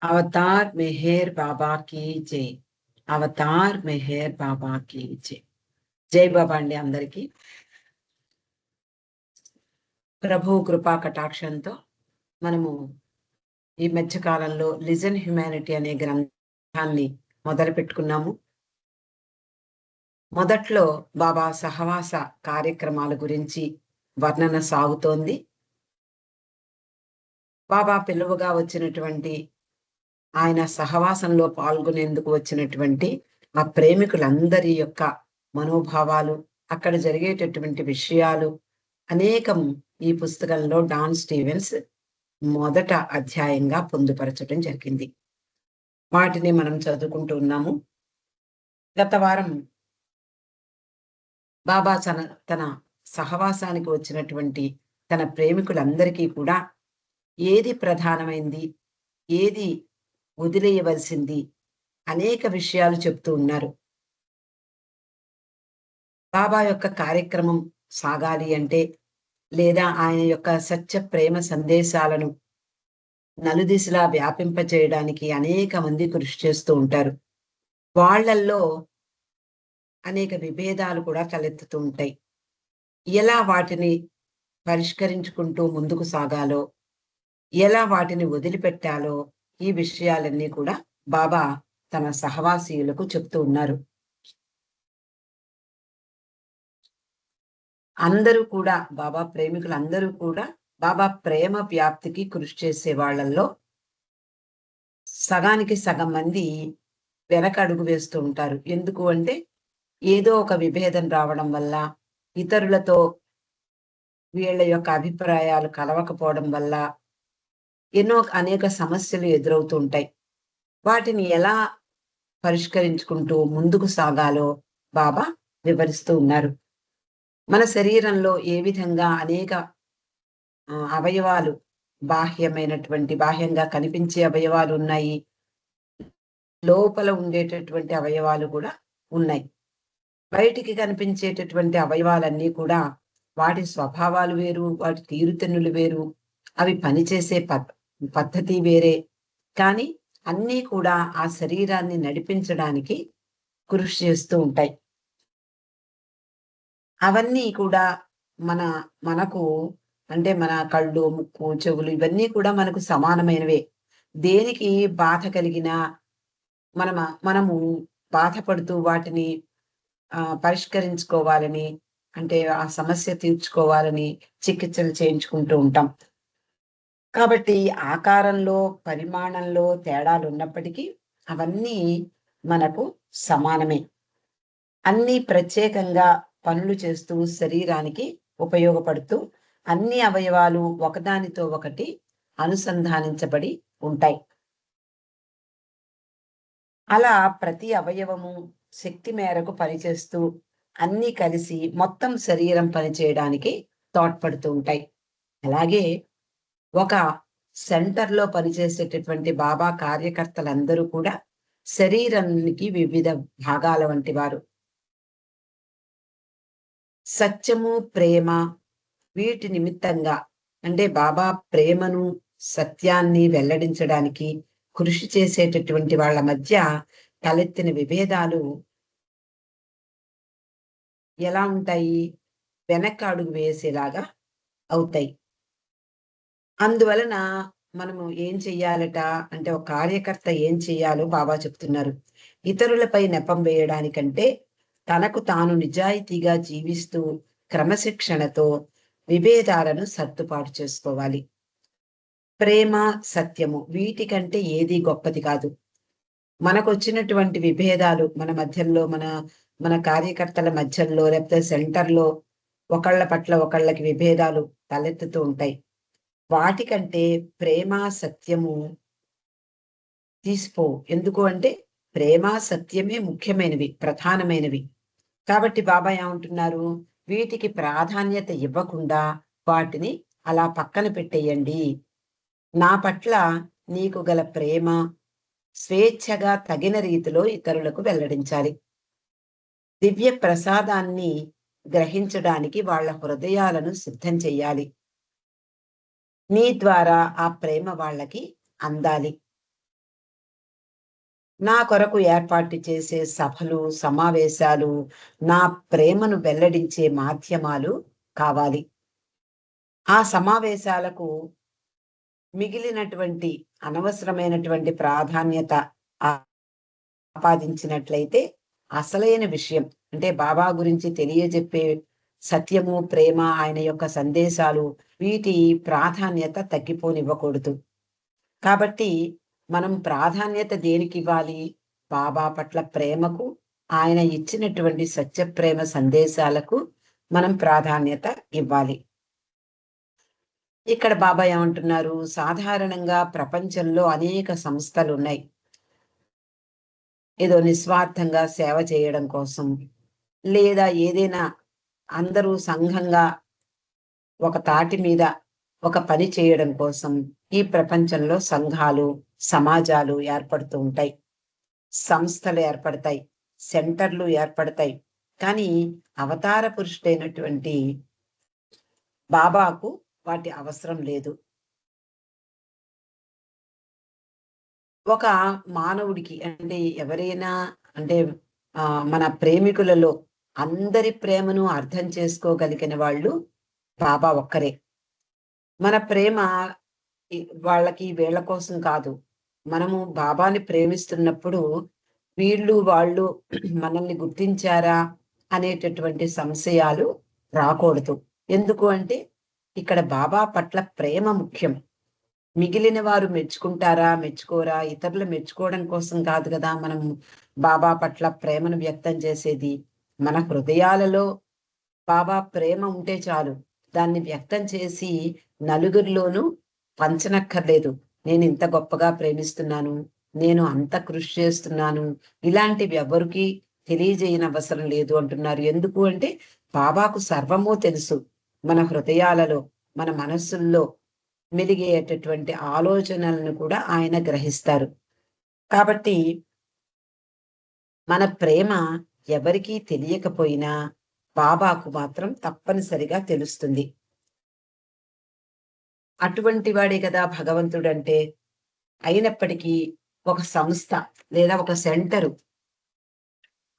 Avatar Meher బాబా key జై. Avatar Meher బాబా key జై. జై బాబా అండి అందరికీ. ప్రభు కృపా కటాక్షంతో మనము ఈ మధ్య కాలంలో లిజన్ హ్యుమానిటీ అనే గ్రంథాన్ని మొదలు పెట్టుకున్నాము. మొదట్లో బాబా సహవాస కార్యక్రమాల గురించి వర్ణన సాగుతోంది. బాబా పిలువగా వచ్చినటువంటి ఆయన సహవాసంలో పాల్గొనేందుకు వచ్చినటువంటి ఆ ప్రేమికులందరి యొక్క మనోభావాలు, అక్కడ జరిగేటటువంటి విషయాలు అనేకం ఈ పుస్తకంలో డాన్ స్టీవెన్స్ మొదట అధ్యాయంగా పొందుపరచడం జరిగింది. వాటిని మనం చదువుకుంటూ ఉన్నాము. గత వారం బాబా తన సహవాసానికి వచ్చినటువంటి తన ప్రేమికులందరికీ కూడా ఏది ప్రధానమైంది, ఏది వదిలేయవలసింది అనేక విషయాలు చెప్తూ ఉన్నారు. బాబా యొక్క కార్యక్రమం సాగాలి అంటే, లేదా ఆయన యొక్క సత్య ప్రేమ సందేశాలను నలుదిశలా వ్యాపింపచేయడానికి అనేక మంది కృషి చేస్తూ ఉంటారు. వాళ్ళల్లో అనేక విభేదాలు కూడా తలెత్తుతూ ఉంటాయి. ఎలా వాటిని పరిష్కరించుకుంటూ ముందుకు సాగాలో, ఎలా వాటిని వదిలిపెట్టాలో ఈ విషయాలన్నీ కూడా బాబా తన సహవాసీయులకు చెప్తూ ఉన్నారు. అందరూ కూడా బాబా ప్రేమికులందరూ కూడా బాబా ప్రేమ వ్యాప్తికి కృషి చేసే వాళ్ళల్లో సగానికి సగం మంది వెనక అడుగు వేస్తూ ఉంటారు. ఎందుకు అంటే, ఏదో ఒక విభేదం రావడం వల్ల, ఇతరులతో వీళ్ళ యొక్క అభిప్రాయాలు కలవకపోవడం వల్ల అనేక సమస్యలు ఎదురవుతూ ఉంటాయి. వాటిని ఎలా పరిష్కరించుకుంటూ ముందుకు సాగాలో బాబా వివరిస్తూ ఉన్నారు. మన శరీరంలో ఏ విధంగా అనేక అవయవాలు, బాహ్యంగా కనిపించే అవయవాలు ఉన్నాయి, లోపల ఉండేటటువంటి అవయవాలు కూడా ఉన్నాయి. బయటికి కనిపించేటటువంటి అవయవాలన్నీ కూడా వాటి స్వభావాలు వేరు, వాటి తీరుతెన్నులు వేరు, అవి పనిచేసే పద్ధతి వేరే. కానీ అన్నీ కూడా ఆ శరీరాన్ని నడిపించడానికి కృషి చేస్తూ ఉంటాయి. అవన్నీ కూడా మనకు అంటే మన కళ్ళు, ముక్కు, చెవులు ఇవన్నీ కూడా మనకు సమానమైనవే. దేనికి బాధ కలిగినా మనము బాధపడుతూ వాటిని పరిష్కరించుకోవాలని, అంటే ఆ సమస్య తీర్చుకోవాలని చికిత్సలు చేయించుకుంటూ ఉంటాం. కాబట్టి ఆకారంలో, పరిమాణంలో తేడాలు ఉన్నప్పటికీ అవన్నీ మనకు సమానమే. అన్నీ ప్రత్యేకంగా పనులు చేస్తూ శరీరానికి ఉపయోగపడుతూ అన్ని అవయవాలు ఒకదానితో ఒకటి అనుసంధానించబడి ఉంటాయి. అలా ప్రతి అవయవము శక్తి మేరకు పనిచేస్తూ అన్నీ కలిసి మొత్తం శరీరం పనిచేయడానికి తోడ్పడుతూ ఉంటాయి. అలాగే ఒక సెంటర్లో పనిచేసేటటువంటి బాబా కార్యకర్తలందరూ కూడా శరీరానికి వివిధ భాగాల వంటి వారు. సత్యము, ప్రేమ వీటి నిమిత్తంగా, అంటే బాబా ప్రేమను, సత్యాన్ని వెల్లడించడానికి కృషి చేసేటటువంటి వాళ్ళ మధ్య తలెత్తిన విభేదాలు ఎలా ఉంటాయి? వెనక్కి అడుగు వేసేలాగా అవుతాయి. అందువలన మనము ఏం చెయ్యాలట అంటే, ఒక కార్యకర్త ఏం చెయ్యాలో బాబా చెప్తున్నారు. ఇతరులపై నెపం వేయడానికంటే తనకు తాను నిజాయితీగా జీవిస్తూ క్రమశిక్షణతో విభేదాలను సర్దుబాటు చేసుకోవాలి. ప్రేమ, సత్యము వీటికంటే ఏది గొప్పది కాదు. మనకొచ్చినటువంటి విభేదాలు మన మధ్యలో, మన కార్యకర్తల మధ్యలో, లేకపోతే సెంటర్లో ఒకళ్ళ పట్ల ఒకళ్ళకి విభేదాలు తలెత్తుతూ ఉంటాయి. వాటికంటే ప్రేమ, సత్యము తీసిపోవు. ఎందుకు అంటే ప్రేమ, సత్యమే ముఖ్యమైనవి, ప్రధానమైనవి. కాబట్టి బాబా ఏమంటున్నారు? వీటికి ప్రాధాన్యత ఇవ్వకుండా వాటిని అలా పక్కన పెట్టేయండి. నా పట్ల నీకు గల ప్రేమ స్వేచ్ఛగా తగిన రీతిలో ఇతరులకు వెల్లడించాలి. దివ్య ప్రసాదాన్ని గ్రహించడానికి వాళ్ళ హృదయాలను సిద్ధం చెయ్యాలి. నీ ద్వారా ఆ ప్రేమ వాళ్ళకి అందాలి. నా కొరకు ఏర్పాటు చేసే సభలు, సమావేశాలు, నా ప్రేమను వెల్లడించే మాధ్యమాలు కావాలి. ఆ సమావేశాలకు మిగిలినటువంటి అనవసరమైనటువంటి ప్రాధాన్యత ఆపాదించినట్లయితే అసలైన విషయం అంటే బాబా గురించి తెలియజెప్పే సత్యము, ప్రేమ, ఆయన యొక్క సందేశాలు వీటి ప్రాధాన్యత తగ్గిపోనివ్వకూడదు. కాబట్టి మనం ప్రాధాన్యత దేనికివ్వాలి? బాబా పట్ల ప్రేమకు, ఆయన ఇచ్చినటువంటి సత్యప్రేమ సందేశాలకు మనం ప్రాధాన్యత ఇవ్వాలి. ఇక్కడ బాబా ఏమంటున్నారు? సాధారణంగా ప్రపంచంలో అనేక సంస్థలున్నాయి. ఏదో నిస్వార్థంగా సేవ చేయడం కోసం, లేదా ఏదైనా అందరూ సంఘంగా ఒక తాటి మీద ఒక పని చేయడం కోసం ఈ ప్రపంచంలో సంఘాలు, సమాజాలు ఏర్పడుతూ ఉంటాయి. సంస్థలు ఏర్పడతాయి. సెంటర్లు ఏర్పడతాయి. కానీ అవతార పురుషుడైనటువంటి బాబాకు వాటి అవసరం లేదు. ఒక మానవుడికి అంటే ఎవరైనా అంటే మన ప్రేమికులలో అందరి ప్రేమను అర్థం చేసుకోగలిగిన వాళ్ళు బాబా ఒక్కరే. మన ప్రేమ వాళ్ళకి వీళ్ళ కోసం కాదు. మనము బాబాని ప్రేమిస్తున్నప్పుడు వీళ్ళు, వాళ్ళు మనల్ని గుర్తించారా అనేటటువంటి సంశయాలు రాకూడదు. ఎందుకు అంటే ఇక్కడ బాబా పట్ల ప్రేమ ముఖ్యం. మిగిలిన వారు మెచ్చుకుంటారా, మెచ్చుకోరా, ఇతరులు మెచ్చుకోవడం కోసం కాదు కదా మనం బాబా పట్ల ప్రేమను వ్యక్తం చేసేది. మన హృదయాలలో బాబా ప్రేమ ఉంటే చాలు. దాన్ని వ్యక్తం చేసి నలుగురిలోనూ పంచనక్కర్లేదు. నేను ఇంత గొప్పగా ప్రేమిస్తున్నాను, నేను అంత కృషి చేస్తున్నాను, ఇలాంటివి ఎవ్వరికీ తెలియజేయనవసరం లేదు అంటున్నారు. ఎందుకు అంటే బాబాకు సర్వము తెలుసు. మన హృదయాలలో, మన మనస్సుల్లో మెలిగేటటువంటి ఆలోచనలను కూడా ఆయన గ్రహిస్తారు. కాబట్టి మన ప్రేమ ఎవరికీ తెలియకపోయినా బాబాకు మాత్రం తప్పనిసరిగా తెలుస్తుంది. అటువంటి వాడే కదా భగవంతుడంటే. అయినప్పటికీ ఒక సంస్థ లేదా ఒక సెంటరు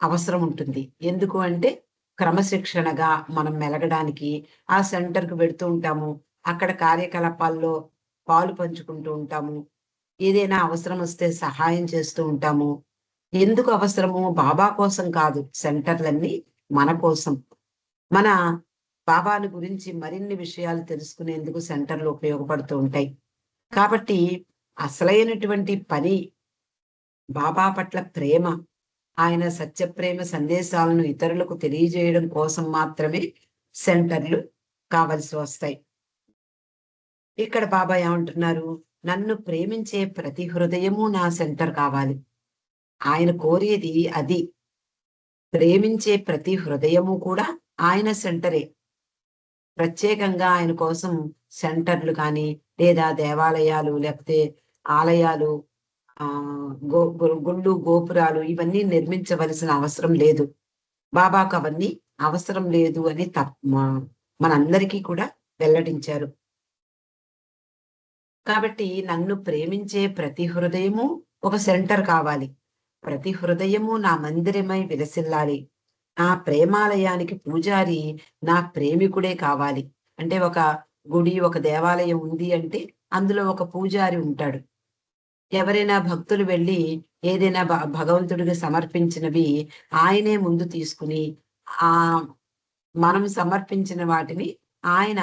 అవసరం ఉంటుంది. ఎందుకు అంటే క్రమశిక్షణగా మనం మెలగడానికి ఆ సెంటర్‌కు వెడుతూ ఉంటాము. అక్కడ కార్యకలాపాల్లో పాలు పంచుకుంటూ ఉంటాము. ఏదైనా అవసరం వస్తే సహాయం చేస్తూ ఉంటాము. ఎందుకు అవసరము? బాబా కోసం కాదు సెంటర్‌లన్నీ మన కోసం. మన బాబాను గురించి మరిన్ని విషయాలు తెలుసుకునేందుకు సెంటర్‌లు ఉపయోగపడుతూ ఉంటాయి. కాబట్టి అసలైనటువంటి పని బాబా పట్ల ప్రేమ, ఆయన సత్యప్రేమ సందేశాలను ఇతరులకు తెలియజేయడం కోసం మాత్రమే సెంటర్‌లు కావలసి వస్తాయి. ఇక్కడ బాబా ఏమంటున్నారు? నన్ను ప్రేమించే ప్రతి హృదయము నా సెంటర్ కావాలి. ఆయన కోరేది అది. ప్రేమించే ప్రతి హృదయము కూడా ఆయన సెంటరే. ప్రత్యేకంగా ఆయన కోసం సెంటర్‌లు కానీ, లేదా దేవాలయాలు, లేకపోతే ఆలయాలు, గుళ్ళు, గోపురాలు ఇవన్నీ నిర్మించవలసిన అవసరం లేదు. బాబాకు అవన్నీ అవసరం లేదు అని మనందరికీ కూడా వెల్లడించారు. కాబట్టి నన్ను ప్రేమించే ప్రతి హృదయము ఒక సెంటర్ కావాలి. ప్రతి హృదయము నా మందిరమై విలసిల్లాలి. ఆ ప్రేమాలయానికి పూజారి నా ప్రేమికుడే కావాలి. అంటే ఒక గుడి, ఒక దేవాలయం ఉంది అంటే అందులో ఒక పూజారి ఉంటాడు. ఎవరైనా భక్తులు వెళ్ళి ఏదైనా భగవంతుడికి సమర్పించినవి ఆయనే ముందు తీసుకుని ఆహ్, మనం సమర్పించిన వాటిని ఆయన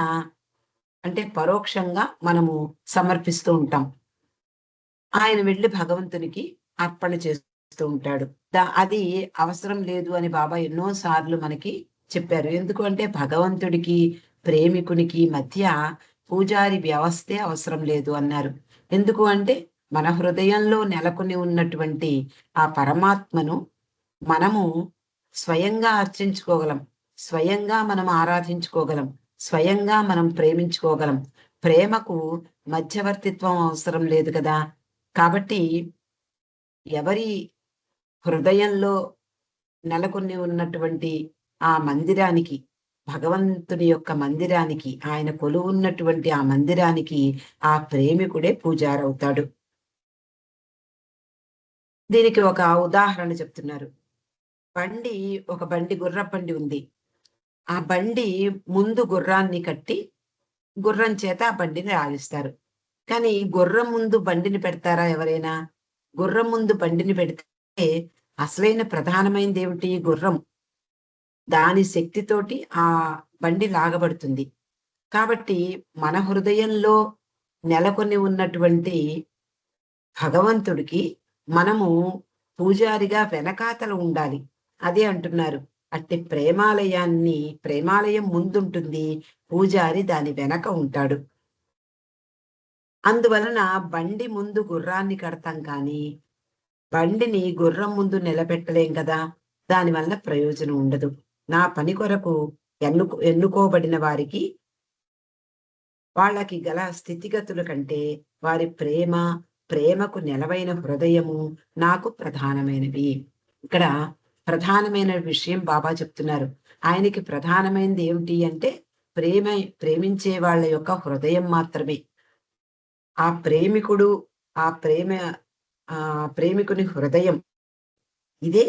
అంటే పరోక్షంగా మనము సమర్పిస్తూ ఉంటాం. ఆయన వెళ్లి భగవంతునికి అర్పణ చేస్తూ ఉంటాడు. అది అవసరం లేదు అని బాబా ఎన్నో సార్లు మనకి చెప్పారు. ఎందుకు అంటే భగవంతుడికి, ప్రేమికునికి మధ్య పూజారి వ్యవస్థే అవసరం లేదు అన్నారు. ఎందుకు అంటే మన హృదయంలో నెలకొని ఉన్నటువంటి ఆ పరమాత్మను మనము స్వయంగా అర్చించుకోగలం. స్వయంగా మనం ఆరాధించుకోగలం. స్వయంగా మనం ప్రేమించుకోగలం. ప్రేమకు మధ్యవర్తిత్వం అవసరం లేదు కదా! కాబట్టి ఎవరి హృదయంలో నెలకొని ఉన్నటువంటి ఆ మందిరానికి, భగవంతుని యొక్క మందిరానికి, ఆయన కొలువున్నటువంటి ఆ మందిరానికి ఆ ప్రేమికుడే పూజారవుతాడు. దీనికి ఒక ఉదాహరణ చెప్తున్నారు. బండి ఒక బండి గుర్రపు బండి ఉంది. ఆ బండి ముందు గుర్రాన్ని కట్టి, గుర్రం చేత ఆ బండిని లాగిస్తారు. కానీ గుర్రం ముందు బండిని పెడతారా ఎవరైనా? గుర్రం ముందు బండిని పెడితే అసలైన ప్రధానమైనదేమిటి? గుర్రం. దాని శక్తితోటి ఆ బండి లాగబడుతుంది. కాబట్టి మన హృదయంలో నెలకొని ఉన్నటువంటి భగవంతుడికి మనము పూజారిగా వెనకాతల ఉండాలి. అదే అంటున్నారు. అట్టి ప్రేమాలయం ముందుంటుంది. పూజారి దాని వెనక ఉంటాడు. అందువలన బండి ముందు గుర్రాన్ని కడతాం కానీ, బండిని గుర్రం ముందు నిలబెట్టలేం కదా! దానివల్ల ప్రయోజనం ఉండదు. నా పని కొరకు ఎన్నుకోబడిన వారికి, వాళ్ళకి గల స్థితిగతుల కంటే వారి ప్రేమకు నెలవైన హృదయము నాకు ప్రధానమైనవి. ఇక్కడ ప్రధానమైన విషయం బాబా చెప్తున్నారు. ఆయనకి ప్రధానమైనది ఏమిటి అంటే ప్రేమించే వాళ్ళ యొక్క హృదయం మాత్రమే. ఆ ప్రేమికుడు, ఆ ప్రేమికుని హృదయం ఇదే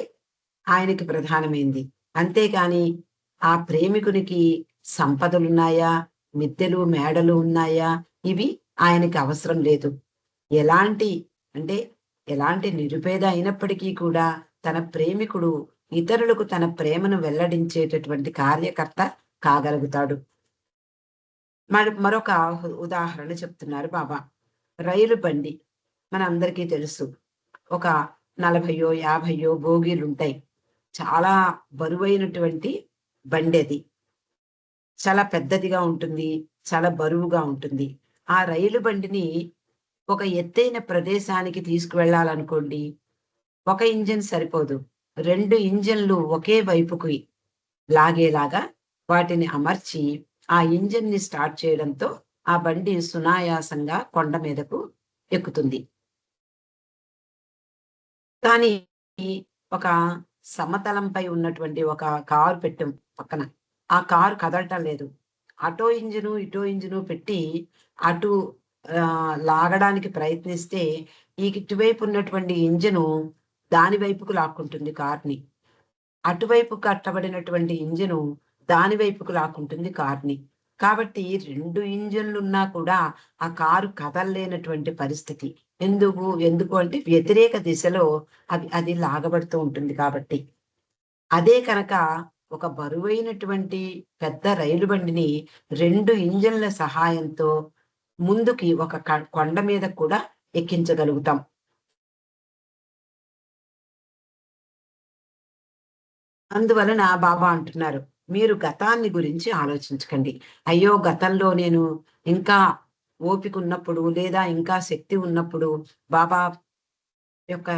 ఆయనకి ప్రధానమైంది. అంతేగాని ఆ ప్రేమికునికి సంపదలున్నాయా? మిద్దెలు, మేడలు ఉన్నాయా? ఇవి ఆయనకి అవసరం లేదు. ఎలాంటి అంటే ఎలాంటి నిరుపేద అయినప్పటికీ కూడా తన ప్రేమికుడు ఇతరులకు తన ప్రేమను వెల్లడించేటటువంటి కార్యకర్త కాగలుగుతాడు. మరొక ఉదాహరణ చెప్తున్నారు బాబా. రైలు బండి మనందరికీ తెలుసు. ఒక 40 50 బోగీలుంటాయి. చాలా బరువైనటువంటి బండది. చాలా పెద్దదిగా ఉంటుంది. చాలా బరువుగా ఉంటుంది. ఆ రైలు బండిని ఒక ఎత్తైన ప్రదేశానికి తీసుకువెళ్ళాలనుకోండి, ఒక ఇంజిన్ సరిపోదు. 2 ఇంజిన్‌లు ఒకే వైపుకి లాగేలాగా వాటిని అమర్చి, ఆ ఇంజిన్‌ని స్టార్ట్ చేయడంతో ఆ బండి సునాయాసంగా కొండ మీదకు ఎక్కుతుంది. కానీ ఒక సమతలంపై ఉన్నటువంటి ఒక కారు పెట్టాం పక్కన. ఆ కారు కదలటం లేదు. అటో ఇంజిను, ఇటో ఇంజిను పెట్టి అటు లాగడానికి ప్రయత్నిస్తే, ఇటువైపు ఉన్నటువంటి ఇంజిను దాని వైపుకు లాక్కుంటుంది కార్‌ని. అటువైపు కట్టబడినటువంటి ఇంజిను దాని వైపుకు లాక్కుంటుంది కార్‌ని. కాబట్టి 2 ఇంజిన్‌లున్నా కూడా ఆ కారు కదలలేనటువంటి పరిస్థితి. ఎందుకు అంటే వ్యతిరేక దిశలో అది లాగబడుతూ ఉంటుంది కాబట్టి. అదే కనుక ఒక బరువైనటువంటి పెద్ద రైలు బండిని 2 ఇంజిన్‌ల సహాయంతో ముందుకి ఒక కొండ మీద కూడా ఎక్కించగలుగుతాం. అందువలన బాబా అంటున్నారు, మీరు గతాన్ని గురించి ఆలోచించకండి. అయ్యో! గతంలో నేను ఇంకా ఓపికున్నప్పుడు, లేదా ఇంకా శక్తి ఉన్నప్పుడు బాబా యొక్క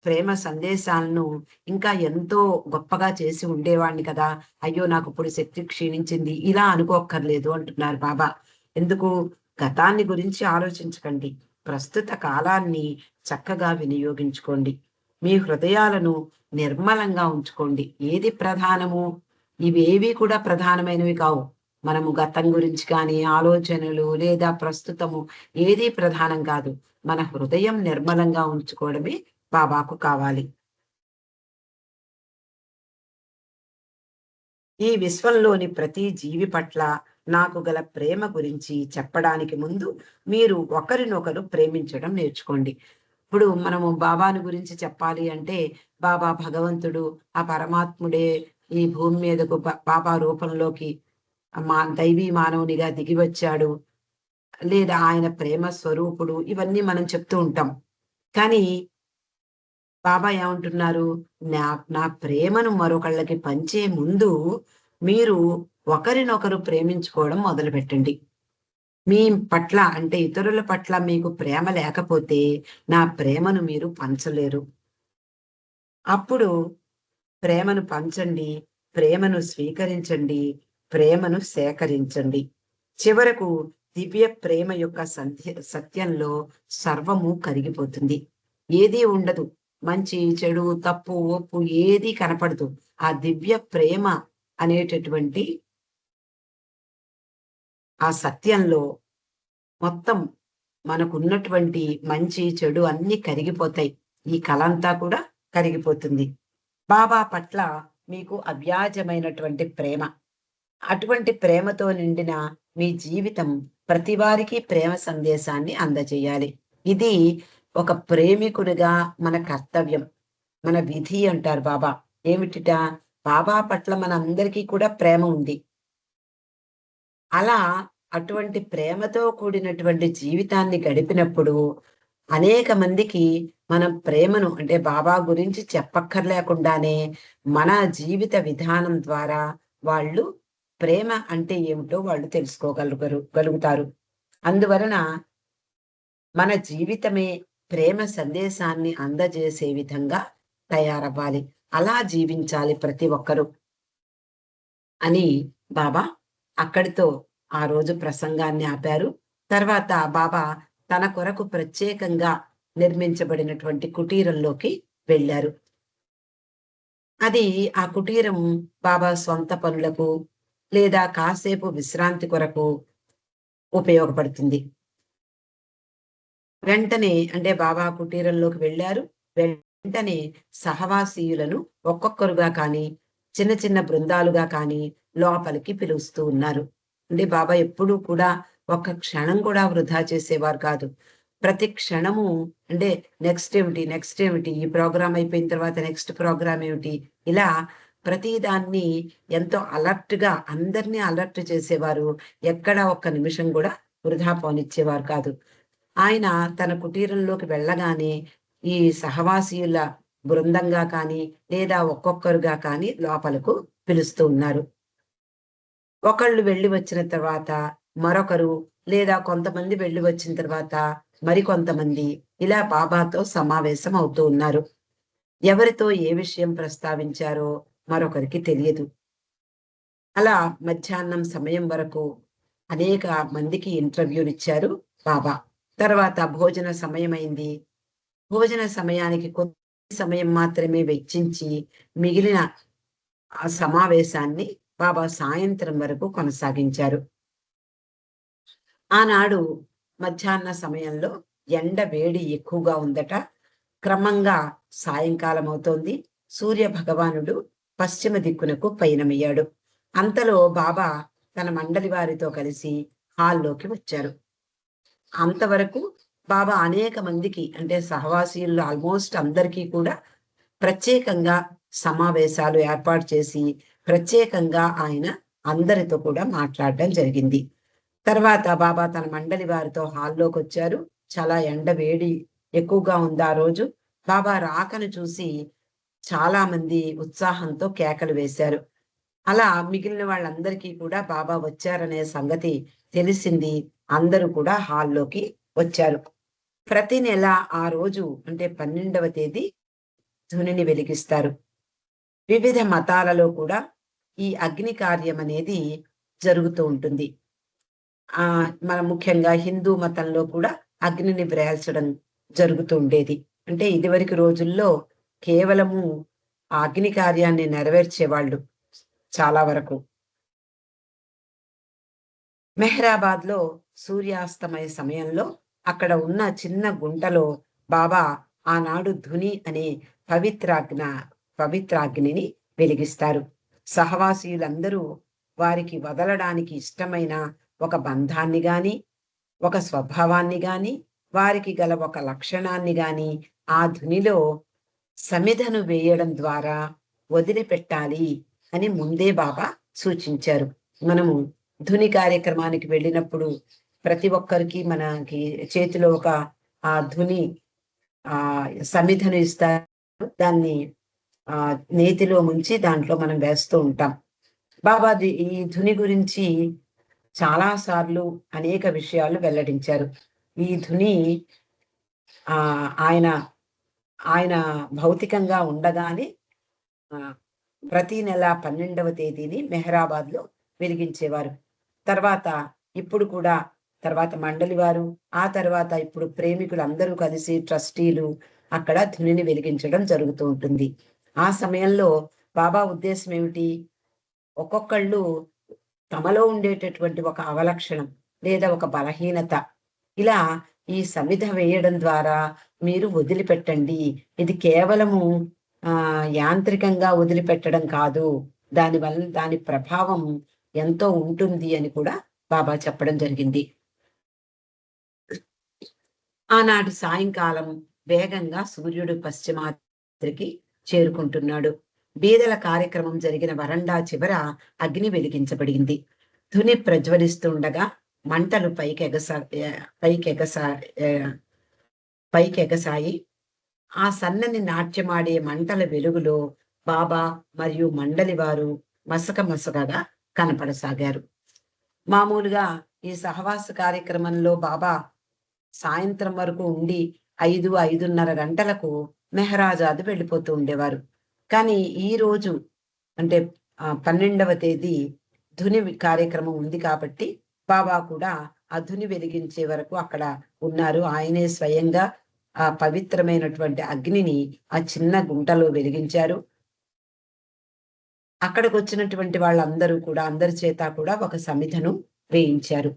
ప్రేమ సందేశాలను ఇంకా ఎంతో గొప్పగా చేసి ఉండేవాడిని కదా! అయ్యో! నాకిప్పుడు శక్తి క్షీణించింది. ఇలా అనుకోక్కర్లేదు అంటున్నారు బాబా. ఎందుకు? గతాన్ని గురించి ఆలోచించకండి. ప్రస్తుత కాలాన్ని చక్కగా వినియోగించుకోండి. మీ హృదయాలను నిర్మలంగా ఉంచుకోండి. ఏది ప్రధానము? ఇవేవి కూడా ప్రధానమైనవి కావు. మనము గతం గురించి కానీ, ఆలోచనలు లేదా ప్రస్తుతము ఏదీ ప్రధానం కాదు. మన హృదయం నిర్మలంగా ఉంచుకోవడమే బాబాకు కావాలి. ఈ విశ్వంలోని ప్రతి జీవి పట్ల నాకు గల ప్రేమ గురించి చెప్పడానికి ముందు మీరు ఒకరినొకరు ప్రేమించడం నేర్చుకోండి. ఇప్పుడు మనము బాబాను గురించి చెప్పాలి అంటే, బాబా భగవంతుడు, ఆ పరమాత్ముడే ఈ భూమి మీదకు బాబా రూపంలోకి దైవీ మానవునిగా దిగివచ్చాడు. లేదా ఆయన ప్రేమ స్వరూపుడు. ఇవన్నీ మనం చెప్తూ ఉంటాం. కానీ బాబా ఏమంటున్నారు? నా నా ప్రేమను మరొకళ్ళకి పంచే ముందు మీరు ఒకరినొకరు ప్రేమించుకోవడం మొదలుపెట్టండి. మీ పట్ల అంటే ఇతరుల పట్ల మీకు ప్రేమ లేకపోతే నా ప్రేమను మీరు పంచలేరు. అప్పుడు ప్రేమను పంచండి, ప్రేమను స్వీకరించండి, ప్రేమను సేకరించండి. చివరకు దివ్య ప్రేమ యొక్క సత్యంలో సర్వము కరిగిపోతుంది. ఏదీ ఉండదు. మంచి, చెడు, తప్పు, ఒప్పు ఏదీ కనపడదు. ఆ దివ్య ప్రేమ అనేటటువంటి ఆ సత్యంలో మొత్తం మనకున్నటువంటి మంచి, చెడు అన్నీ కరిగిపోతాయి. ఈ కలంతా కూడా కరిగిపోతుంది. బాబా పట్ల మీకు అవ్యాజమైనటువంటి ప్రేమ, అటువంటి ప్రేమతో నిండిన మీ జీవితం ప్రతి వారికి ప్రేమ సందేశాన్ని అందజేయాలి. ఇది ఒక ప్రేమికుడిగా మన కర్తవ్యం, మన విధి అంటారు బాబా. ఏమిటిట? బాబా పట్ల మనందరికీ కూడా ప్రేమ ఉంది. అలా అటువంటి ప్రేమతో కూడినటువంటి జీవితాన్ని గడిపినప్పుడు అనేక మందికి మనం ప్రేమను అంటే బాబా గురించి చెప్పక్కర్లేకుండానే మన జీవిత విధానం ద్వారా వాళ్ళు ప్రేమ అంటే ఏమిటో వాళ్ళు గలుగుతారు. అందువలన మన జీవితమే ప్రేమ సందేశాన్ని అందజేసే విధంగా తయారవ్వాలి. అలా జీవించాలి ప్రతి ఒక్కరూ అని బాబా అక్కడితో ఆ రోజు ప్రసంగాన్ని ఆపారు. తర్వాత బాబా తన కొరకు ప్రత్యేకంగా నిర్మించబడినటువంటి కుటీరంలోకి వెళ్ళారు. అది ఆ కుటీరం బాబా సొంత పనులకు లేదా కాసేపు విశ్రాంతి కొరకు ఉపయోగపడుతుంది. వెంటనే అంటే బాబా కుటీరంలోకి వెళ్ళారు. వెంటనే సహవాసీయులను ఒక్కొక్కరుగా కానీ, చిన్న చిన్న బృందాలుగా కానీ లోపలికి పిలుస్తూ ఉన్నారు. అంటే బాబా ఎప్పుడూ కూడా ఒక్క క్షణం కూడా వృధా చేసేవారు కాదు. ప్రతి క్షణము అంటే నెక్స్ట్ ఏమిటి? నెక్స్ట్ ఏమిటి? ఈ ప్రోగ్రామ్ అయిపోయిన తర్వాత నెక్స్ట్ ప్రోగ్రామ్ ఏమిటి? ఇలా ప్రతిదాన్ని ఎంతో అలర్ట్‌గా అందరిని అలర్ట్ చేసేవారు. ఎక్కడ ఒక్క నిమిషం కూడా వృధా పోనిచ్చేవారు కాదు. ఆయన తన కుటీరంలోకి వెళ్ళగానే ఈ సహవాసీయుల బృందంగా కానీ, లేదా ఒక్కొక్కరుగా కానీ లోపలకు పిలుస్తూ ఉన్నారు. ఒకళ్ళు వెళ్ళి వచ్చిన తర్వాత మరొకరు, లేదా కొంతమంది వెళ్ళి వచ్చిన తర్వాత మరికొంతమంది ఇలా బాబాతో సమావేశం అవుతూ ఉన్నారు. ఎవరితో ఏ విషయం ప్రస్తావించారో మరొకరికి తెలియదు. అలా మధ్యాహ్నం సమయం వరకు అనేక మందికి ఇంటర్వ్యూలిచ్చారు బాబా. తర్వాత భోజన సమయమైంది. భోజన సమయానికి కొద్ది సమయం మాత్రమే వెచ్చించి మిగిలిన ఆ సమావేశాన్ని బాబా సాయంత్రం వరకు కొనసాగించారు. ఆనాడు మధ్యాహ్న సమయంలో ఎండ వేడి ఎక్కువగా ఉందట. క్రమంగా సాయంకాలం అవుతోంది. సూర్య భగవానుడు పశ్చిమ దిక్కునకు పయనమయ్యాడు. అంతలో బాబా తన మండలి వారితో కలిసి హాల్లోకి వచ్చారు. అంతవరకు బాబా అనేక మందికి అంటే సహవాసీయులు ఆల్మోస్ట్ అందరికీ కూడా ప్రత్యేకంగా సమావేశాలు ఏర్పాటు చేసి ప్రత్యేకంగా ఆయన అందరితో కూడా మాట్లాడడం జరిగింది. తర్వాత బాబా తన మండలి వారితో హాల్లోకి వచ్చారు. చాలా ఎండ వేడి ఎక్కువగా ఉంది ఆ రోజు. బాబా రాకను చూసి చాలా మంది ఉత్సాహంతో కేకలు వేశారు. అలా మిగిలిన వాళ్ళందరికీ కూడా బాబా వచ్చారనే సంగతి తెలిసింది. అందరూ కూడా హాల్లోకి వచ్చారు. ప్రతి నెల ఆ రోజు అంటే 12వ తేదీ ధునిని వెలిగిస్తారు. వివిధ మతాలలో కూడా ఈ అగ్ని కార్యం అనేది జరుగుతూ ఉంటుంది. మనం ముఖ్యంగా హిందూ మతంలో కూడా అగ్నిని వ్రేల్చడం జరుగుతూ ఉండేది. అంటే ఇదివరకు రోజుల్లో కేవలము ఆ అగ్ని కార్యాన్ని నెరవేర్చేవాళ్ళు చాలా వరకు. మెహరాబాద్‌లో సూర్యాస్తమయ సమయంలో అక్కడ ఉన్న చిన్న గుంటలో బాబా ఆనాడు ధుని అనే పవిత్రాగ్నిని వెలిగిస్తారు. సహవాసీయులందరూ వారికి వదలడానికి ఇష్టమైన ఒక బంధాన్ని గాని, ఒక స్వభావాన్ని గాని, వారికి గల ఒక లక్షణాన్ని గాని ఆ ధునిలో సమిధను వేయడం ద్వారా వదిలిపెట్టాలి అని ముందే బాబా సూచించారు. మనము ధుని కార్యక్రమానికి వెళ్ళినప్పుడు ప్రతి ఒక్కరికి మనకి చేతిలో ఒక ధుని సమిధను ఇస్తారు. దాన్ని నేతిలో ముంచి దాంట్లో మనం వేస్తూ ఉంటాం. బాబాది ఈ ధుని గురించి చాలా సార్లు అనేక విషయాలు వెల్లడించారు. ఈ ధుని ఆయన ఆయన భౌతికంగా ఉండగానే ప్రతి నెల 12వ తేదీని మెహరాబాద్‌లో వెలిగించేవారు. తర్వాత ఇప్పుడు కూడా తర్వాత మండలి వారు, ఆ తర్వాత ఇప్పుడు ప్రేమికులందరూ కలిసి ట్రస్టీలు అక్కడ ధునిని వెలిగించడం జరుగుతూ ఉంటుంది. ఆ సమయంలో బాబా ఉద్దేశ్యం ఏమిటి? ఒక్కొక్కళ్ళు తమలో ఉండేటటువంటి ఒక అవలక్షణం లేదా ఒక బలహీనత ఇలా ఈ సమిధ వేయడం ద్వారా మీరు వదిలిపెట్టండి. ఇది కేవలము యాంత్రికంగా వదిలిపెట్టడం కాదు. దానివల్ల దాని ప్రభావం ఎంతో ఉంటుంది అని కూడా బాబా చెప్పడం జరిగింది. ఆనాటి సాయంకాలం వేగంగా సూర్యుడు పశ్చిమాద్రికి చేరుకుంటున్నాడు. బీదల కార్యక్రమం జరిగిన వరండా చివర అగ్ని వెలిగించబడింది. ధుని ప్రజ్వలిస్తుండగా మంటలు పైకెగసా పైకెగసాయి. ఆ సన్నని నాట్యమాడే మంటల వెలుగులో బాబా మరియు మండలి వారు మసకగా కనపడసాగారు. మామూలుగా ఈ సహవాస కార్యక్రమంలో బాబా సాయంత్రం వరకు ఉండి 5:30 గంటలకు మెహరాజాద్ వెళ్ళిపోతూ ఉండేవారు. కానీ ఈ రోజు అంటే 12వ తేదీ ధుని కార్యక్రమం ఉంది కాబట్టి బాబా కూడా ఆ ధుని వెలిగించే వరకు అక్కడ ఉన్నారు. ఆయనే స్వయంగా ఆ పవిత్రమైనటువంటి అగ్నిని ఆ చిన్న గుంటలో వెలిగించారు. అక్కడికొచ్చినటువంటి వాళ్ళందరూ కూడా అందరి చేత కూడా ఒక సమిధను వేయించారు.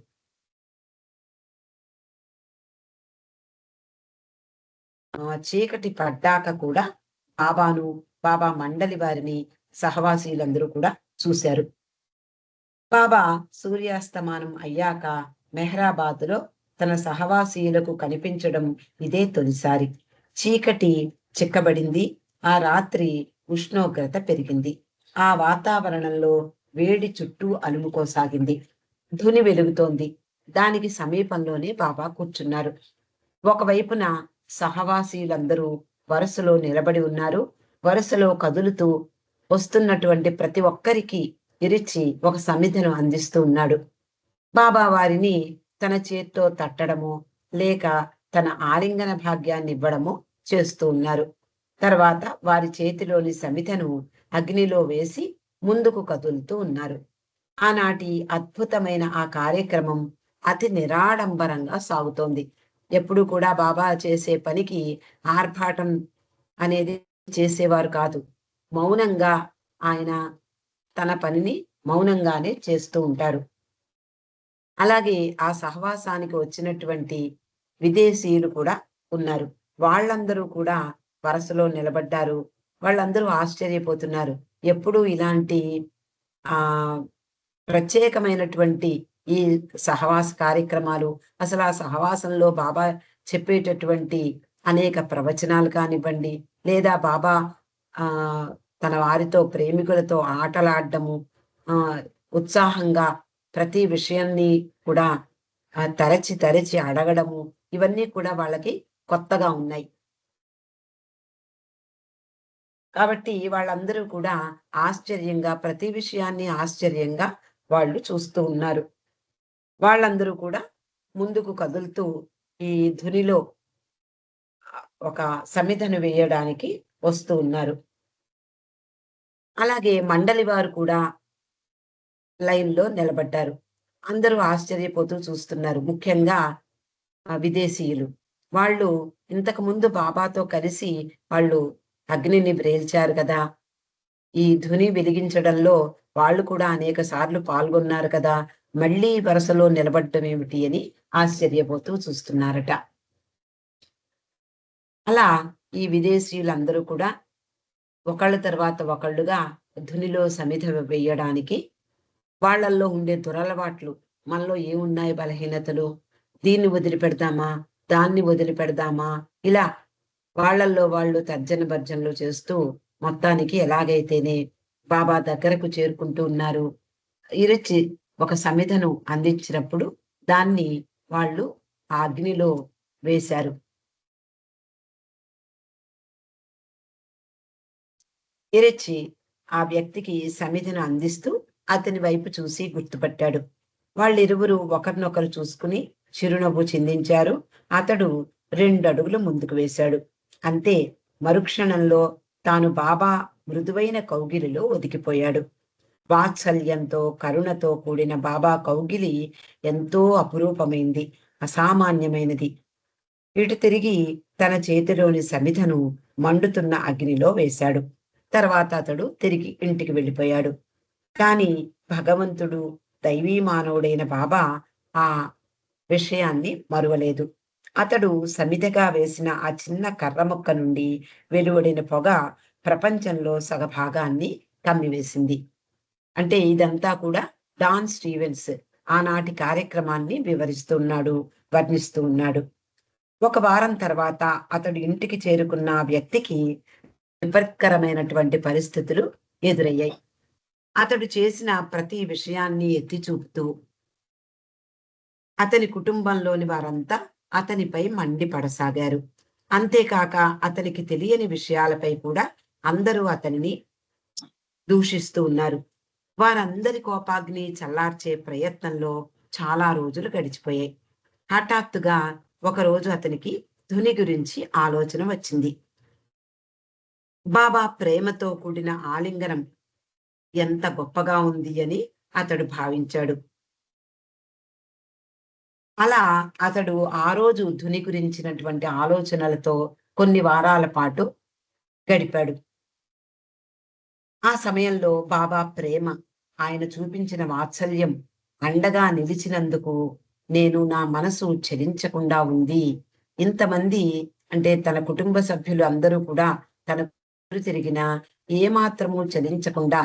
చీకటి పడ్డాక కూడా బాబాను, బాబా మండలి వారిని సహవాసీలందరూ కూడా చూశారు. బాబా సూర్యాస్తమానం అయ్యాక మెహ్రాబాద్‌లో తన సహవాసీయులకు కనిపించడం ఇదే తొలిసారి. చీకటి చిక్కబడింది. ఆ రాత్రి ఉష్ణోగ్రత పెరిగింది. ఆ వాతావరణంలో వేడి చుట్టూ అలుముకోసాగింది. ధుని వెలుగుతోంది. దానికి సమీపంలోనే బాబా కూర్చున్నారు. ఒకవైపున సహవాసీలందరూ వరుసలో నిలబడి ఉన్నారు. వరుసలో కదులుతూ వస్తున్నటువంటి ప్రతి ఒక్కరికి ఇరిచి ఒక సమిధను అందిస్తూ ఉన్నాడు. బాబా వారిని తన చేత్తో తట్టడమో లేక తన ఆలింగన భాగ్యాన్ని ఇవ్వడమో చేస్తూ ఉన్నారు. తర్వాత వారి చేతిలోని సమిధను అగ్నిలో వేసి ముందుకు కదులుతూ ఉన్నారు. ఆనాటి అద్భుతమైన ఆ కార్యక్రమం అతి నిరాడంబరంగా సాగుతోంది. ఎప్పుడు కూడా బాబా చేసే పనికి ఆర్భాటం అనేది చేసేవారు కాదు. మౌనంగా ఆయన తన పనిని మౌనంగానే చేస్తూ ఉంటారు. అలాగే ఆ సహవాసానికి వచ్చినటువంటి విదేశీయులు కూడా ఉన్నారు. వాళ్ళందరూ కూడా వరసలో నిలబడ్డారు. వాళ్ళందరూ ఆశ్చర్యపోతున్నారు. ఎప్పుడూ ఇలాంటి ఆహ్, ప్రత్యేకమైనటువంటి ఈ సహవాస కార్యక్రమాలు, అసలు ఆ సహవాసంలో బాబా చెప్పేటటువంటి అనేక ప్రవచనాలు కానివ్వండి, లేదా బాబా ఆహ్, తన వారితో ప్రేమికులతో ఆటలాడడము, ఆహ్, ఉత్సాహంగా ప్రతి విషయాన్ని కూడా తరచి అడగడము, ఇవన్నీ కూడా వాళ్ళకి కొత్తగా ఉన్నాయి. కాబట్టి వాళ్ళందరూ కూడా ఆశ్చర్యంగా ప్రతి విషయాన్ని ఆశ్చర్యంగా వాళ్ళు చూస్తూ ఉన్నారు. వాళ్ళందరూ కూడా ముందుకు కదులుతూ ఈ ధునిలో ఒక సమిధను వేయడానికి వస్తూ ఉన్నారు. అలాగే మండలి వారు కూడా లైన్‌లో నిలబడ్డారు. అందరూ ఆశ్చర్యపోతూ చూస్తున్నారు. ముఖ్యంగా విదేశీయులు. వాళ్ళు ఇంతకుముందు బాబాతో కలిసి వాళ్ళు అగ్నిని వ్రేల్చారు కదా! ఈ ధుని వెలిగించడంలో వాళ్ళు కూడా అనేక సార్లు పాల్గొన్నారు కదా! మళ్ళీ వరుసలో నిలబడ్డం ఏమిటి అని ఆశ్చర్యపోతూ చూస్తున్నారట. అలా ఈ విదేశీయులందరూ కూడా ఒకళ్ళ తర్వాత ఒకళ్ళుగా ధునిలో సమిధ వేయడానికి వాళ్ళల్లో ఉండే దురలవాట్లు, మనలో ఏమున్నాయి బలహీనతలు, దీన్ని వదిలిపెడదామా? దాన్ని వదిలిపెడదామా? ఇలా వాళ్ళల్లో వాళ్ళు తర్జన భర్జనలు చేస్తూ మొత్తానికి ఎలాగైతేనే బాబా దగ్గరకు చేరుకుంటూ ఉన్నారు. ఇరిచి ఒక సమిధను అందించినప్పుడు దాన్ని వాళ్ళు ఆ అగ్నిలో వేశారు. ఇరిచి ఆ వ్యక్తికి సమిధను అందిస్తూ అతని వైపు చూసి గుర్తుపట్టాడు. వాళ్ళిరువురు ఒకరినొకరు చూసుకుని చిరునవ్వు చిందించారు. అతడు 2 అడుగులు ముందుకు వేశాడు. అంతే, మరుక్షణంలో తాను బాబా మృదువైన కౌగిలిలో ఒదిగిపోయాడు. వాత్సల్యంతో, కరుణతో కూడిన బాబా కౌగిలి ఎంతో అపురూపమైంది, అసామాన్యమైనది. ఇటు తిరిగి తన చేతిలోని సమిధను మండుతున్న అగ్నిలో వేశాడు. తర్వాత అతడు తిరిగి ఇంటికి వెళ్ళిపోయాడు. కానీ భగవంతుడు, దైవీ మానవుడైన బాబా ఆ విషయాన్ని మరువలేదు. అతడు సమితగా వేసిన ఆ చిన్న కర్ర ముక్క నుండి వెలువడిన పొగ ప్రపంచంలో సగభాగాన్ని కమ్మివేసింది. అంటే ఇదంతా కూడా డాన్ స్టీవెన్స్ ఆనాటి కార్యక్రమాన్ని వివరిస్తున్నాడు, వర్ణిస్తూ ఉన్నాడు. ఒక వారం తర్వాత అతడు ఇంటికి చేరుకున్న ఆ వ్యక్తికి విపత్కరమైనటువంటి పరిస్థితులు ఎదురయ్యాయి. అతడు చేసిన ప్రతి విషయాన్ని ఎత్తి చూపుతూ అతని కుటుంబంలోని వారంతా అతనిపై మండిపడసాగారు. అంతేకాక అతనికి తెలియని విషయాలపై కూడా అందరూ అతనిని దూషిస్తూ ఉన్నారు. వారందరి కోపాగ్ని చల్లార్చే ప్రయత్నంలో చాలా రోజులు గడిచిపోయాయి. హఠాత్తుగా ఒకరోజు అతనికి ధుని గురించి ఆలోచన వచ్చింది. బాబా ప్రేమతో కూడిన ఆలింగనం ఎంత గొప్పగా ఉంది అని అతడు భావించాడు. అలా అతడు ఆ రోజు ధుని గురించినటువంటి ఆలోచనలతో కొన్ని వారాల పాటు గడిపాడు. ఆ సమయంలో బాబా ప్రేమ, ఆయన చూపించిన వాత్సల్యం, అండగా నిలిచినందుకు నేను నా మనసు చలించకుండా ఉంది. ఇంతమంది అంటే తన కుటుంబ సభ్యులు అందరూ కూడా తన చుట్టూ తిరిగినా ఏమాత్రము చలించకుండా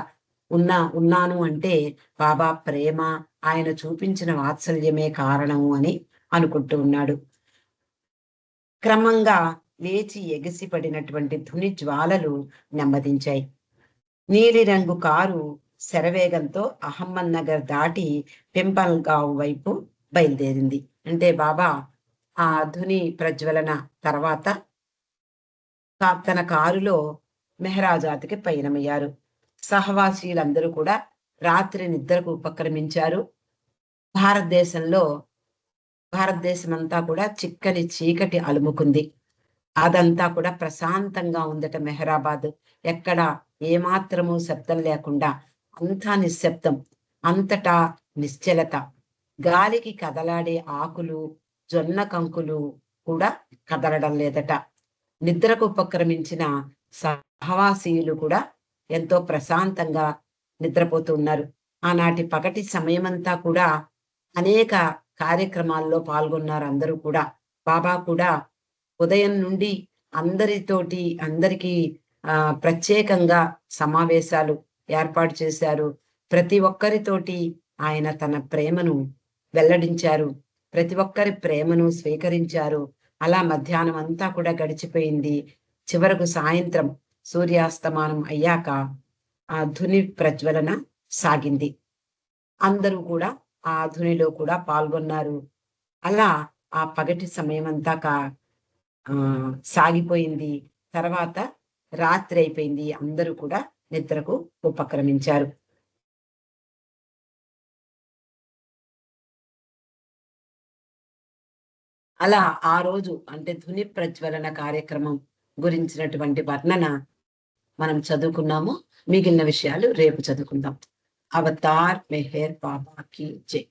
ఉన్నాను అంటే బాబా ప్రేమ, ఆయన చూపించిన వాత్సల్యమే కారణము అని అనుకుంటూ ఉన్నాడు. క్రమంగా లేచి ఎగిసి పడినటువంటి ధుని జ్వాలలు నెమ్మదించాయి. నీలిరంగు కారు శరవేగంతో అహమ్మద్‌నగర్ దాటి పింపల్గావ్ వైపు బయలుదేరింది. అంటే బాబా ఆ ధుని ప్రజ్వలన తర్వాత తన కారులో మెహరాజాద్‌కి పయనమయ్యారు. సహవాసీలందరూ కూడా రాత్రి నిద్రకు ఉపక్రమించారు. భారతదేశంలో భారతదేశమంతా కూడా చిక్కని చీకటి అలుముకుంది. అదంతా కూడా ప్రశాంతంగా ఉందట మెహరాబాద్. ఎక్కడ ఏమాత్రము శబ్దం లేకుండా అంతా నిశ్శబ్దం. అంతటా నిశ్చలత. గాలికి కదలాడే ఆకులు, జొన్న కంకులు కూడా కదలడం లేదట. నిద్రకు ఉపక్రమించిన సహవాసీయులు కూడా ఎంతో ప్రశాంతంగా నిద్రపోతూ ఉన్నారు. ఆనాటి పగటి సమయమంతా కూడా అనేక కార్యక్రమాల్లో పాల్గొన్నారు అందరూ కూడా. బాబా కూడా ఉదయం నుండి అందరికీ ప్రత్యేకంగా సమావేశాలు ఏర్పాటు చేశారు. ప్రతి ఒక్కరితోటి ఆయన తన ప్రేమను వెల్లడించారు. ప్రతి ఒక్కరి ప్రేమను స్వీకరించారు. అలా మధ్యాహ్నం అంతా కూడా గడిచిపోయింది. చివరకు సాయంత్రం సూర్యాస్తమానం అయ్యాక ఆ ధుని ప్రజ్వలన సాగింది. అందరూ కూడా ఆ ధునిలో కూడా పాల్గొన్నారు. అలా ఆ పగటి సమయమంతా సాగిపోయింది. తర్వాత రాత్రి అయిపోయింది. అందరూ కూడా నిద్రకు ఉపక్రమించారు. అలా ఆ రోజు అంటే ధుని ప్రజ్వలన కార్యక్రమం గురించినటువంటి వర్ణన మనం చదువుకున్నాము. మిగిలిన విషయాలు రేపు చదువుకుందాం. అవతార్ మెహర్ బాబా కీ జై.